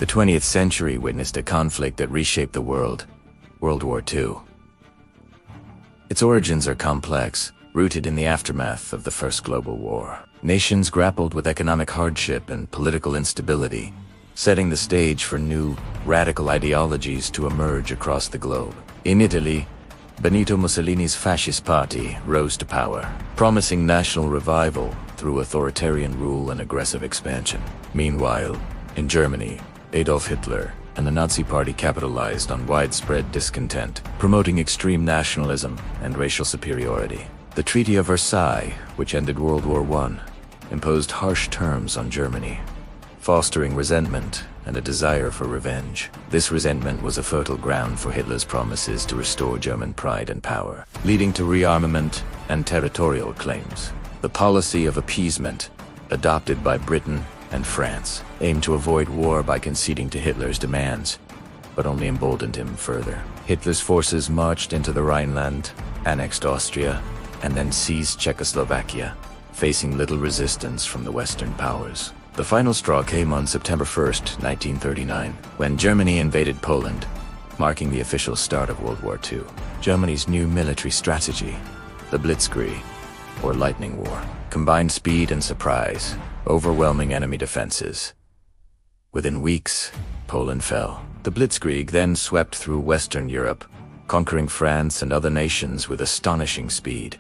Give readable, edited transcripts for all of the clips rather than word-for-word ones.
The 20th century witnessed a conflict that reshaped the world, World War II. Its origins are complex, rooted in the aftermath of the First Global War. Nations grappled with economic hardship and political instability, setting the stage for new, radical ideologies to emerge across the globe. In Italy, Benito Mussolini's fascist party rose to power, promising national revival through authoritarian rule and aggressive expansion. Meanwhile, in Germany, Adolf Hitler and the Nazi Party capitalized on widespread discontent, promoting extreme nationalism and racial superiority. The Treaty of Versailles, which ended World War I, imposed harsh terms on Germany, fostering resentment and a desire for revenge. This resentment was a fertile ground for Hitler's promises to restore German pride and power, leading to rearmament and territorial claims. The policy of appeasement, adopted by Britain and France, aimed to avoid war by conceding to Hitler's demands, but only emboldened him further. Hitler's forces marched into the Rhineland, annexed Austria, and then seized Czechoslovakia, facing little resistance from the Western powers. The final straw came on September 1st, 1939, when Germany invaded Poland, marking the official start of World War II. Germany's new military strategy, the Blitzkrieg, or Lightning War, combined speed and surprise, overwhelming enemy defenses. Within weeks, Poland fell. The Blitzkrieg then swept through Western Europe, conquering France and other nations with astonishing speed.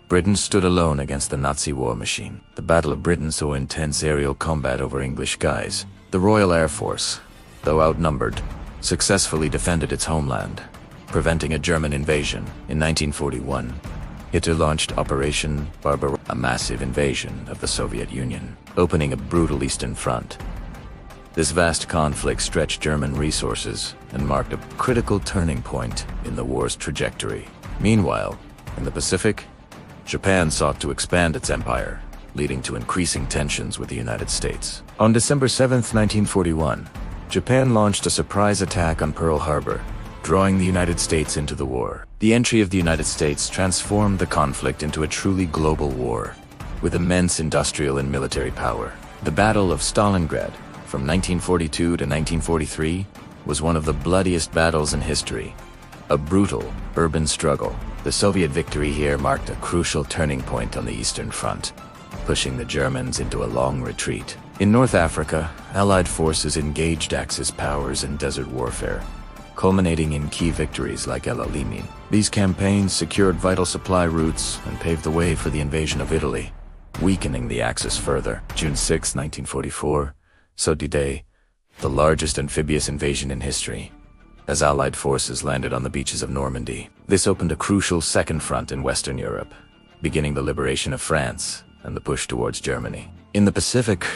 Britain stood alone against the Nazi war machine. The Battle of Britain saw intense aerial combat over English skies. The Royal Air Force, though outnumbered, successfully defended its homeland, preventing a German invasion. In 1941, Hitler launched Operation Barbarossa, a massive invasion of the Soviet Union, opening a brutal Eastern Front. This vast conflict stretched German resources and marked a critical turning point in the war's trajectory. Meanwhile, in the Pacific, Japan sought to expand its empire, leading to increasing tensions with the United States. On December 7, 1941, Japan launched a surprise attack on Pearl Harbor, drawing the United States into the war. The entry of the United States transformed the conflict into a truly global war, with immense industrial and military power. The Battle of Stalingrad, from 1942 to 1943, was one of the bloodiest battles in history, a brutal, urban struggle. The Soviet victory here marked a crucial turning point on the Eastern Front, pushing the Germans into a long retreat. In North Africa, Allied forces engaged Axis powers in desert warfare, culminating in key victories like El Alamein. These campaigns secured vital supply routes and paved the way for the invasion of Italy, weakening the Axis further. June 6, 1944, saw D-Day, the largest amphibious invasion in history, as Allied forces landed on the beaches of Normandy. This opened a crucial second front in Western Europe, beginning the liberation of France and the push towards Germany. In the Pacific,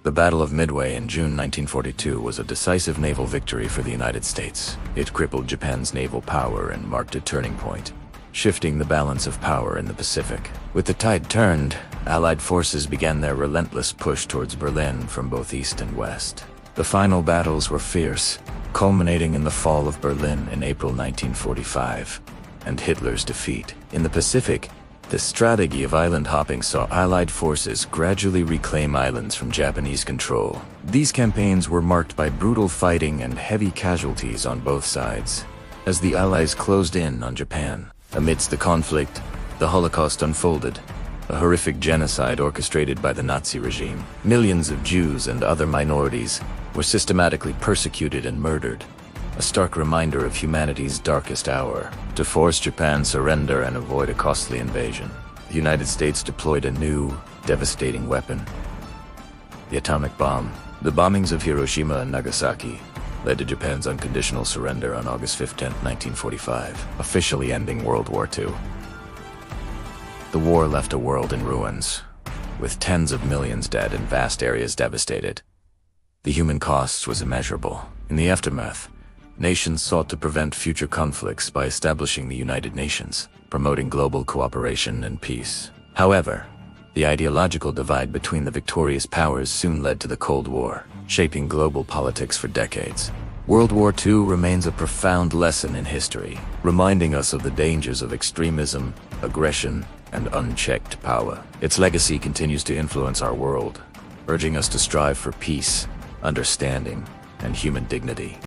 the Battle of Midway in June 1942 was a decisive naval victory for the United States. It crippled Japan's naval power and marked a turning point, shifting the balance of power in the Pacific. With the tide turned, Allied forces began their relentless push towards Berlin from both east and west. The final battles were fierce, culminating in the fall of Berlin in April 1945, and Hitler's defeat. In the Pacific, the strategy of island hopping saw Allied forces gradually reclaim islands from Japanese control. These campaigns were marked by brutal fighting and heavy casualties on both sides, as the Allies closed in on Japan. Amidst the conflict, the Holocaust unfolded, a horrific genocide orchestrated by the Nazi regime. Millions of Jews and other minorities were systematically persecuted and murdered, a stark reminder of humanity's darkest hour. To force Japan's surrender and avoid a costly invasion, the United States deployed a new, devastating weapon: the atomic bomb. The bombings of Hiroshima and Nagasaki led to Japan's unconditional surrender on August 15, 1945, officially ending World War II. The war left a world in ruins, with tens of millions dead and vast areas devastated. The human cost was immeasurable. In the aftermath, nations sought to prevent future conflicts by establishing the United Nations, promoting global cooperation and peace. However, the ideological divide between the victorious powers soon led to the Cold War, shaping global politics for decades. World War II remains a profound lesson in history, reminding us of the dangers of extremism, aggression, and unchecked power. Its legacy continues to influence our world, urging us to strive for peace, understanding, and human dignity.